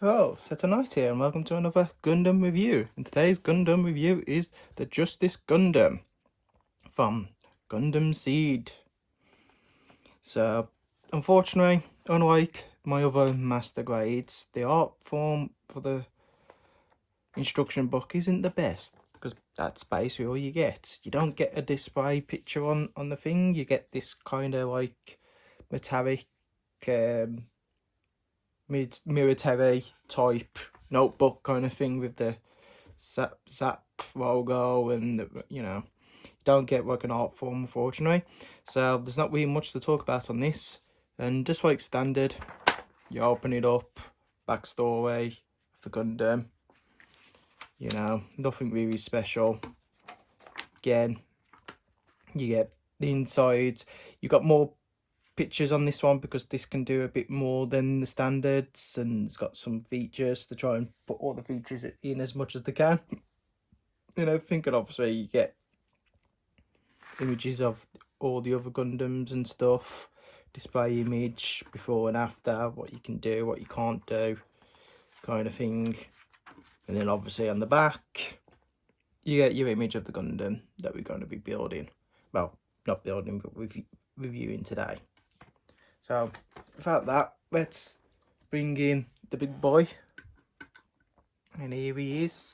Hello, Knight here, and welcome to another Gundam review. And today's Gundam review is the Justice Gundam from Gundam Seed. So, unfortunately, unlike my other master grades, the art form for the instruction book isn't the best, because that's basically all you get. You don't get a display picture on the thing. You get this kind of like metallic military type notebook kind of thing with the zap logo, and you don't get like an art form, unfortunately. So there's not really much to talk about on this, and just like standard, you open it up, backstory of the Gundam, nothing really special. Again, you get the insides. You got more pictures on this one because this can do a bit more than the standards, and it's got some features to try and put all the features in as much as they can. Thinking obviously you get images of all the other Gundams and stuff, display image before and after, what you can do, what you can't do, kind of thing. And then obviously on the back you get your image of the Gundam that we're going to be building, well, not building but reviewing today. So without that, let's bring in the big boy, and here he is.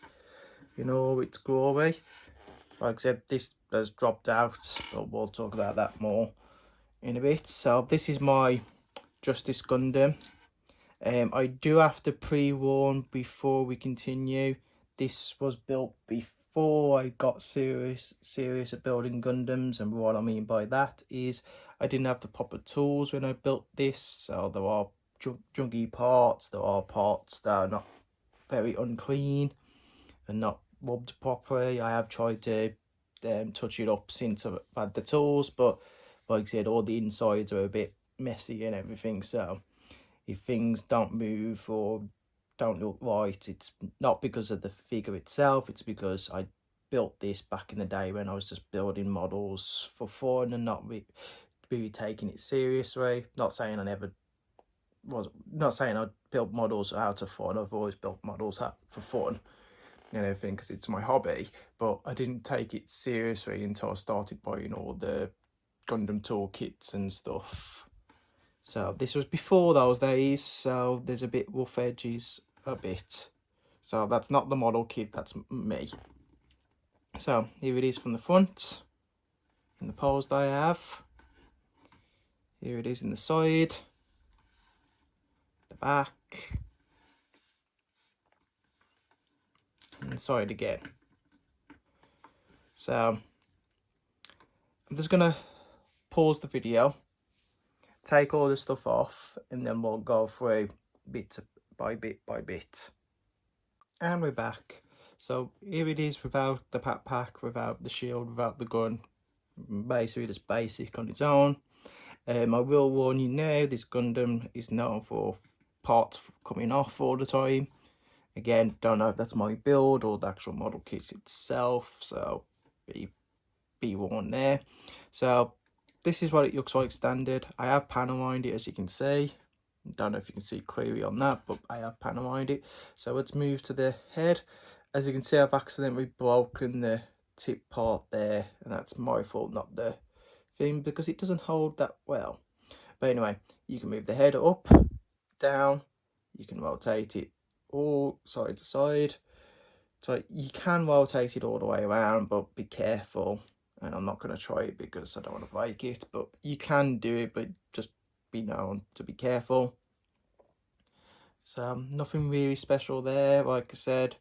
It's glory. Like I said, this has dropped out, but we'll talk about that more in a bit. So this is my Justice Gundam. I do have to pre-warn before we continue. This was built before I got serious at building Gundams, and what I mean by that is I didn't have the proper tools when I built this. So there are junky parts, there are parts that are not very unclean and not rubbed properly. I have tried to touch it up since I've had the tools, but like I said, all the insides are a bit messy and everything. So if things don't move or don't look right, it's not because of the figure itself, it's because I built this back in the day when I was just building models for fun and not really taking it seriously. Not saying I built models out of fun. I've always built models for fun and everything because it's my hobby, but I didn't take it seriously until I started buying all the Gundam toolkits and stuff. So this was before those days, so there's a bit rough edges, a bit. So that's not the model kit, that's me. So here it is from the front, in the pose that I have. Here it is in the side, the back, and the side again. So I'm just gonna pause the video, take all the stuff off, and then we'll go through bit by bit. And we're back. So here it is without the pack, without the shield, without the gun. Basically just basic on its own. I will warn you now, this Gundam is known for parts coming off all the time. Again, don't know if that's my build or the actual model kit itself, so be warned there. So this is what it looks like standard. I have panel lined it, as you can see. Don't know if you can see clearly on that, but I have panel lined it. So let's move to the head. As you can see, I've accidentally broken the tip part there, and that's my fault, not the thing, because it doesn't hold that well. But anyway, you can move the head up, down, you can rotate it all side to side. So you can rotate it all the way around, but be careful. And I'm not going to try it because I don't want to break it, but you can do it, but just be known to be careful. So nothing really special there. Like I said,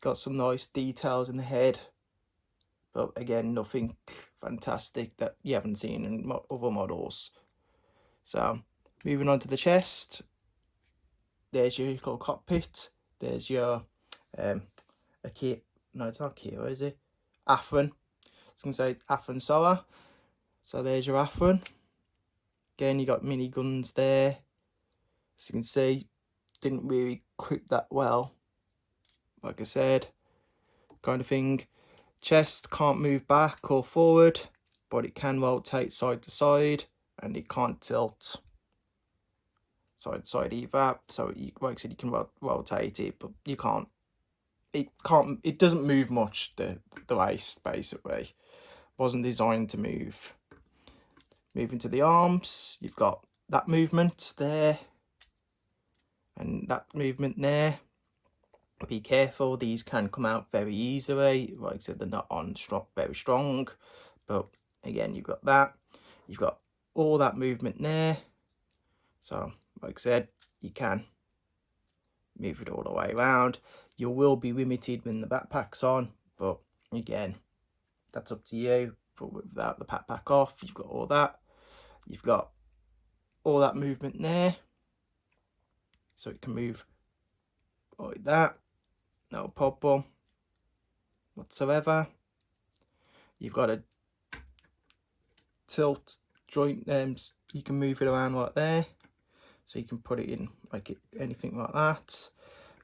got some nice details in the head, but again, nothing fantastic that you haven't seen in other models. So moving on to the chest, there's your little cockpit. There's your no, it's not Kira, is it? Afron. It's going to say Afron Sora. So there's your Afron. Again, you got mini guns there. As you can see, didn't really equip that well. Like I said, kind of thing. Chest can't move back or forward, but it can rotate side to side, and it can't tilt. side to side either. So you, like I said, you can rotate it, but you can't. It doesn't move much. The waist basically wasn't designed to move. Moving to the arms, you've got that movement there, and that movement there. Be careful, these can come out very easily. Like I said, they're not on very strong, but again, you've got that. You've got all that movement there. So, like I said, you can move it all the way around. You will be limited when the backpack's on, but again, that's up to you. But without the backpack off, you've got all that. You've got all that movement there. So it can move like that. No problem whatsoever. You've got a tilt joint, you can move it around like there, so you can put it in like anything like that.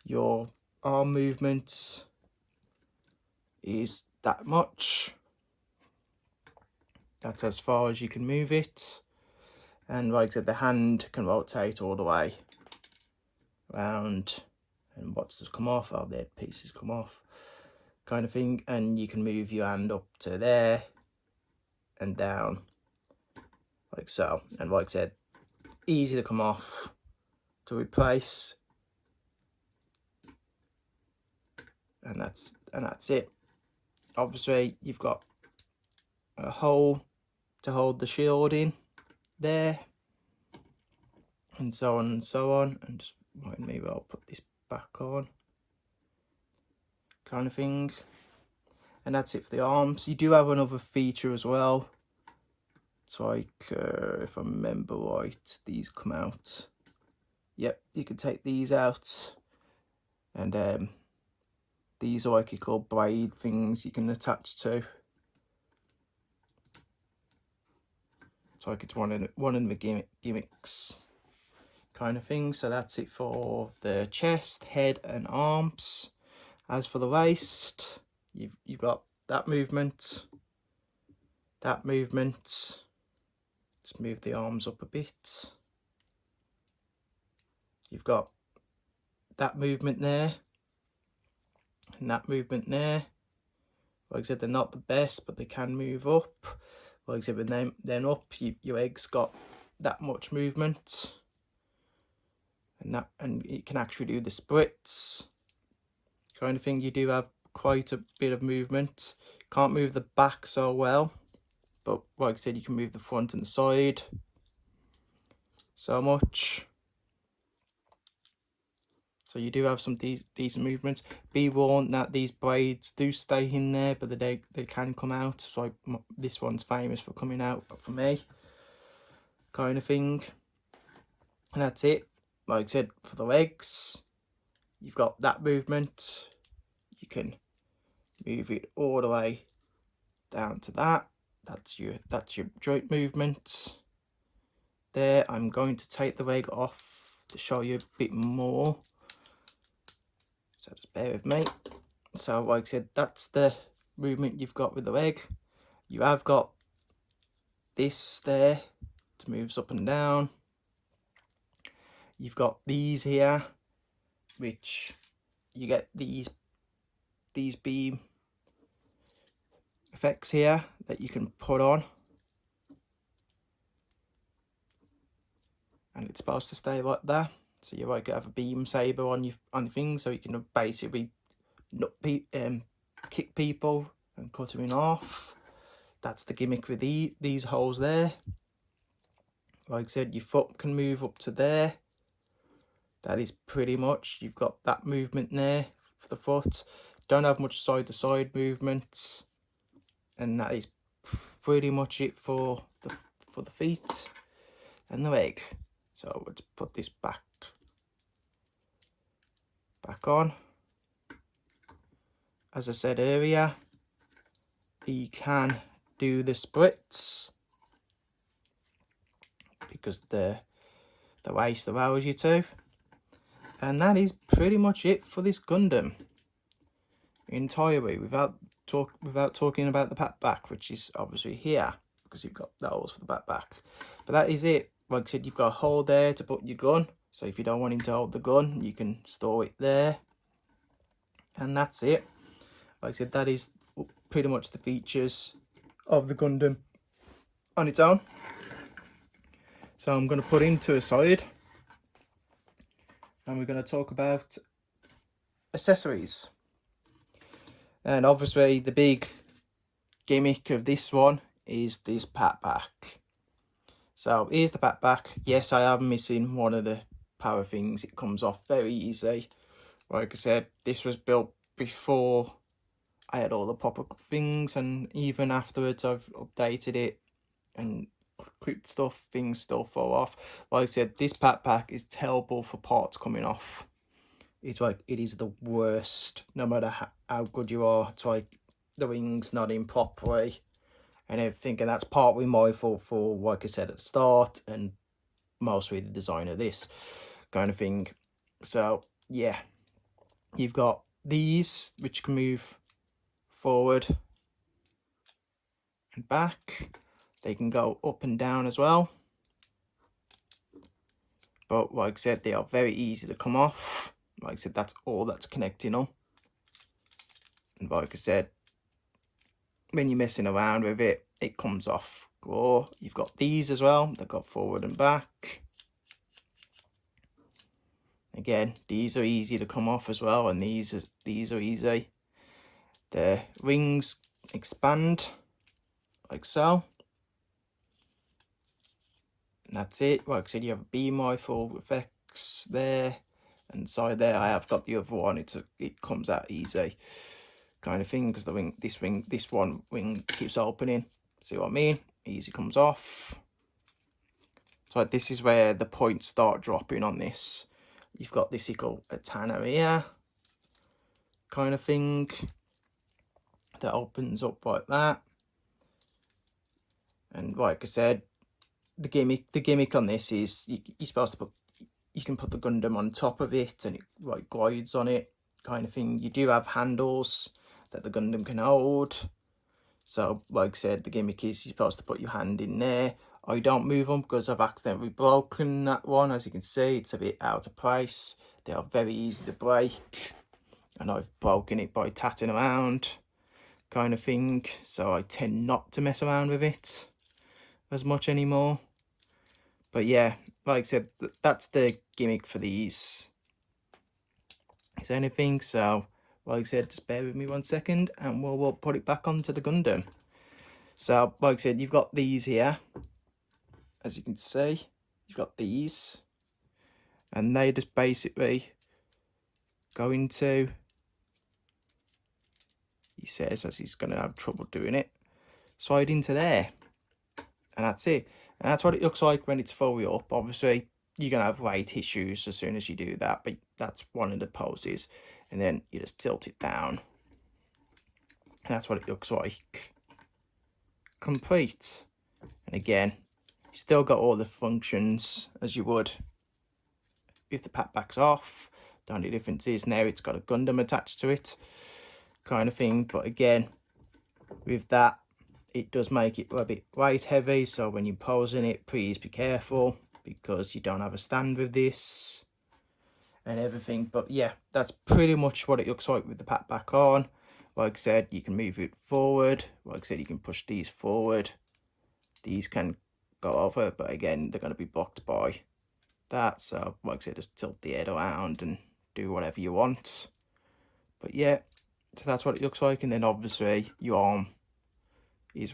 Your arm movement is that much. That's as far as you can move it. And like I said, the hand can rotate all the way around. And what's just come off? Oh, their pieces come off, kind of thing. And you can move your hand up to there and down, like so. And like I said, easy to come off, to replace, and that's it. Obviously, you've got a hole to hold the shield in there, and so on and so on. And just maybe I'll put this back on, kind of thing. And that's it for the arms. You do have another feature as well. It's like, if I remember right, these come out. Yep, you can take these out, and these are like your little blade things you can attach to. It's like it's one of the gimmicks, kind of thing. So that's it for the chest, head, and arms. As for the waist, you've got that movement, that movement. Let's move the arms up a bit. You've got that movement there, and that movement there. Like I said, they're not the best, but they can move up. Like I said, when they're up, your legs got that much movement, and it can actually do the splits, kind of thing. You do have quite a bit of movement. Can't move the back so well, but like I said, you can move the front and the side so much. So you do have some decent movements. Be warned that these blades do stay in there, but they can come out. So this one's famous for coming out, but for me, kind of thing. And that's it. Like I said, for the legs, you've got that movement. You can move it all the way down to that. That's your joint movement. There, I'm going to take the leg off to show you a bit more. So just bear with me. So like I said, that's the movement you've got with the leg. You have got this there to move up and down. You've got these here, which you get these beam effects here that you can put on. And it's supposed to stay like that. So you might have a beam saber on your thing, so you can basically kick people and cut them in half. That's the gimmick with these holes there. Like I said, your foot can move up to there. That is pretty much, you've got that movement there for the foot. Don't have much side to side movement, and that is pretty much it for the feet and the leg. So let's put this back on. As I said earlier, you can do the splits because the waist allows you to. And that is pretty much it for this Gundam entirely, without talking about the back, which is obviously here because you've got the holes for the back. But that is it. Like I said, you've got a hole there to put your gun, So if you don't want him to hold the gun, you can store it there. And that's it. Like I said, that is pretty much the features of the Gundam on its own. So I'm going to put him to a side, and we're going to talk about accessories. And obviously the big gimmick of this one is this backpack. So here's the backpack. Yes, I am missing one of the power things. It comes off very easy. Like I said, this was built before I had all the proper things, and even afterwards I've updated it and clipped stuff, things still fall off. Like I said, this backpack is terrible for parts coming off. It's like, it is the worst, no matter how good you are. It's like the wings not in properly and everything, and that's partly my fault for, like I said at the start, and mostly the design of this kind of thing. So yeah, you've got these which can move forward and back. They can go up and down as well, but like I said, they are very easy to come off. Like I said, that's all that's connecting them. And like I said, when you're messing around with it, it comes off. Or you've got these as well, that go forward and back. Again, these are easy to come off as well, and these are easy. The wings expand like so. And that's it. Like I said, you have a beam rifle effects there, and inside there I have got the other one. It comes out easy kind of thing, because the this one wing keeps opening. See what I mean? Easy comes off. So this is where the points start dropping on this. You've got this equal antenna here kind of thing that opens up like that. And like I said, the gimmick on this is you're supposed to you can put the Gundam on top of it, and it like glides on it kind of thing. You do have handles that the Gundam can hold. So like I said, the gimmick is you're supposed to put your hand in there. I don't move them because I've accidentally broken that one. As you can see, it's a bit out of place. They are very easy to break, and I've broken it by tatting around kind of thing. So I tend not to mess around with it as much anymore. But yeah, like I said, that's the gimmick for these. Is anything? So like I said, just bear with me 1 second, and we'll put it back onto the Gundam. So like I said, you've got these here. As you can see, you've got these, and they just basically go into, he says, as he's going to have trouble doing it, slide into there, and that's it. And that's what it looks like when it's fully up. Obviously you're going to have weight issues as soon as you do that, but that's one of the poses. And then you just tilt it down, and that's what it looks like complete. And again, you still got all the functions as you would if the backpack's off. The only difference is now it's got a Gundam attached to it kind of thing. But again, with that, it does make it a bit weight heavy, so when you're posing it, please be careful, because you don't have a stand with this and everything. But yeah, that's pretty much what it looks like with the backpack on. Like I said, you can move it forward. Like I said, you can push these forward. These can go over, but again, they're going to be blocked by that. So like I said, just tilt the head around and do whatever you want. But yeah, so that's what it looks like. And then obviously your arm is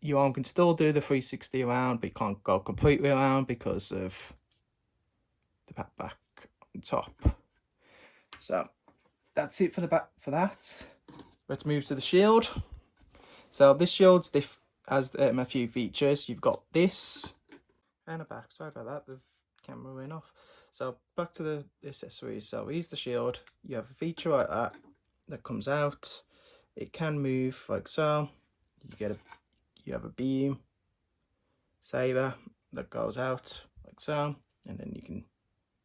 your arm can still do the 360 around, but you can't go completely around because of the backpack on top. So that's it for the back for that. Let's move to the shield. So this shield's has a few features. You've got this and a back. Sorry about that, the camera went off. So back to the accessories. So here's the shield. You have a feature like that comes out. It can move like so. You have a beam saber that goes out like so, and then you can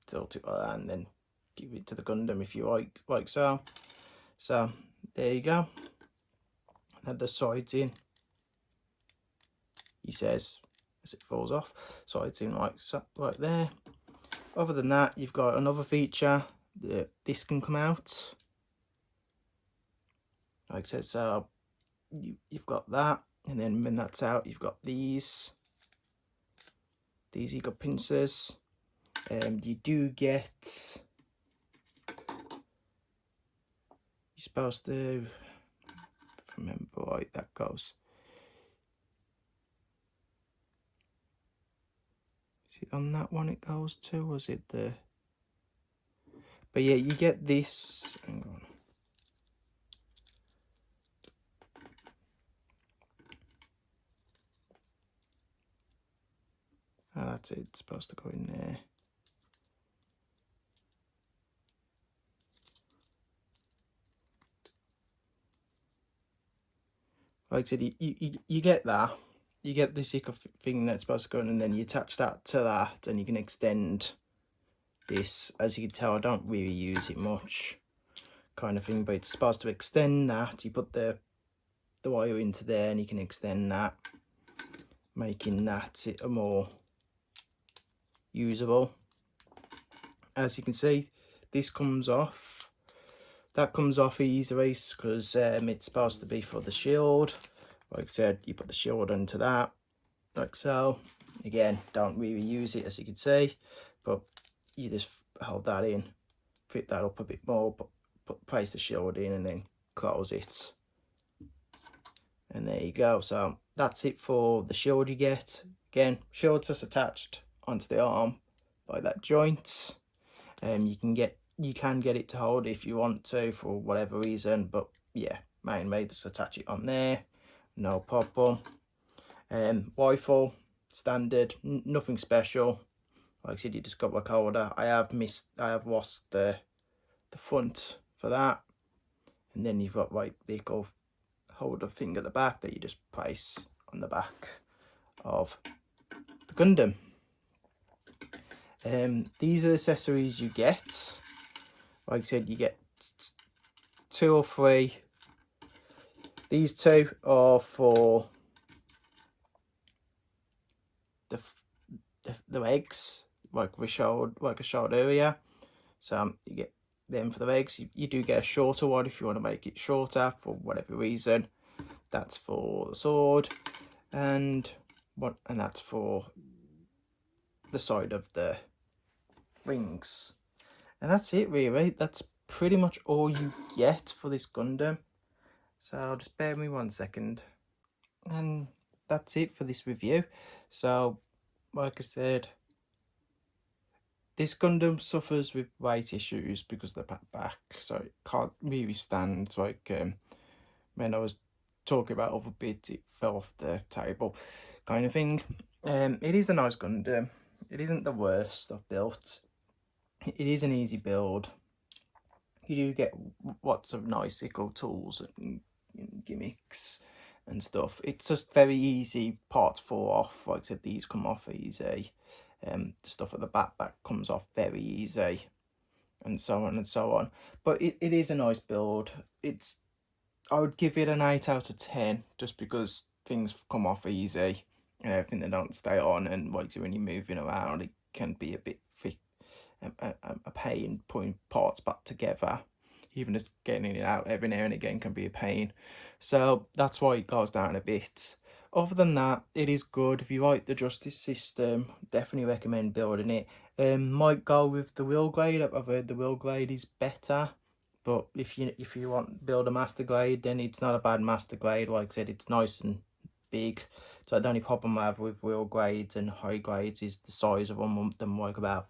tilt it like that and then give it to the Gundam if you like so. So there you go. Add the sides in, he says, as it falls off. Sides in like so, right there. Other than that, you've got another feature that this can come out. Like I said, so you've got that, and then when that's out, you've got these you got pincers. You do get, you're supposed to, if I remember right, that goes, is it on that one it goes to, was it the, but yeah, you get this, hang on. Oh, that's it, it's supposed to go in there. Like I said, you get that. You get this thing that's supposed to go in, and then you attach that to that, and you can extend this. As you can tell, I don't really use it much, kind of thing, but it's supposed to extend that. You put the wire into there, and you can extend that, making that a more usable. As you can see, this comes off. That comes off easily because it's supposed to be for the shield. Like I said, you put the shield into that, like so. Again, don't really use it, as you can see, but you just hold that in, fit that up a bit more, place the shield in, and then close it. And there you go. So that's it for the shield you get. Again, shield's just attached onto the arm by that joint. You can get it to hold if you want to for whatever reason, but yeah, mainly just attach it on there, no problem. Rifle, standard, nothing special. Like I said, you just got like holder. I have lost the front for that, and then you've got like the holder thing at the back that you just place on the back of the Gundam. These are accessories you get. Like I said, you get 2 or 3. These 2 are for the legs, like I showed earlier. So you get them for the legs. You do get a shorter one if you want to make it shorter for whatever reason. That's for the sword, and that's for the side of the wings. And that's it really. That's pretty much all you get for this Gundam. So just bear with me 1 second. And that's it for this review. So like I said, this Gundam suffers with weight issues because of the back, so it can't really stand. Like when I was talking about other bits, it fell off the table, kind of thing. It is a nice Gundam. It isn't the worst I've built. It is an easy build. You do get lots of nice little tools and gimmicks and stuff. It's just very easy parts fall off. Like I said, these come off easy. The stuff at the back comes off very easy, and so on and so on. But it is a nice build. I would give it an 8 out of 10 just because things come off easy and everything, they don't stay on, and like when you're moving around it can be a bit thick, a pain putting parts back together. Even just getting it out every now and again can be a pain. So that's why it goes down a bit. Other than that, it is good. If you like the Justice system, definitely recommend building it. Might go with the wheel grade. I've heard the wheel grade is better. But if you want to build a master grade, then it's not a bad master grade. Like I said, it's nice and big. So the only problem I have with wheel grades and high grades is the size of them. Them like about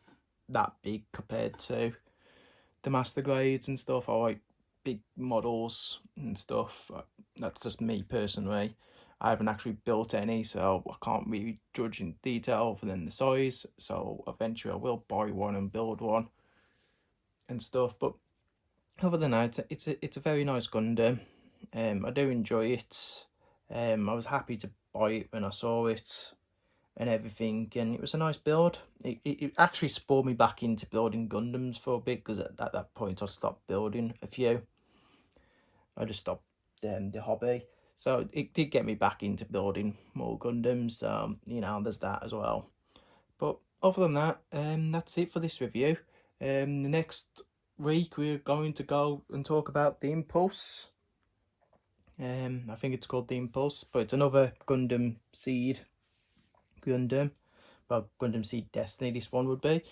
that big compared to the master grades and stuff. I like big models and stuff. That's just me personally. I haven't actually built any, so I can't really judge in detail other than the size. So eventually I will buy one and build one and stuff. But other than that, it's a very nice Gundam. I do enjoy it. I was happy to buy it when I saw it and everything, and it was a nice build. It actually spurred me back into building Gundams for a bit, because at that point I stopped building a few. I just stopped the hobby. So it did get me back into building more Gundams. You know, there's that as well. But other than that, that's it for this review. The next week we're going to go and talk about the Impulse. I think it's called the Impulse, but it's another Gundam Seed Gundam. Well, Gundam Seed Destiny this one would be,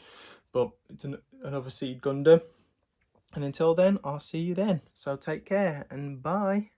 but it's another Seed Gundam. And until then, I'll see you then. So take care and bye.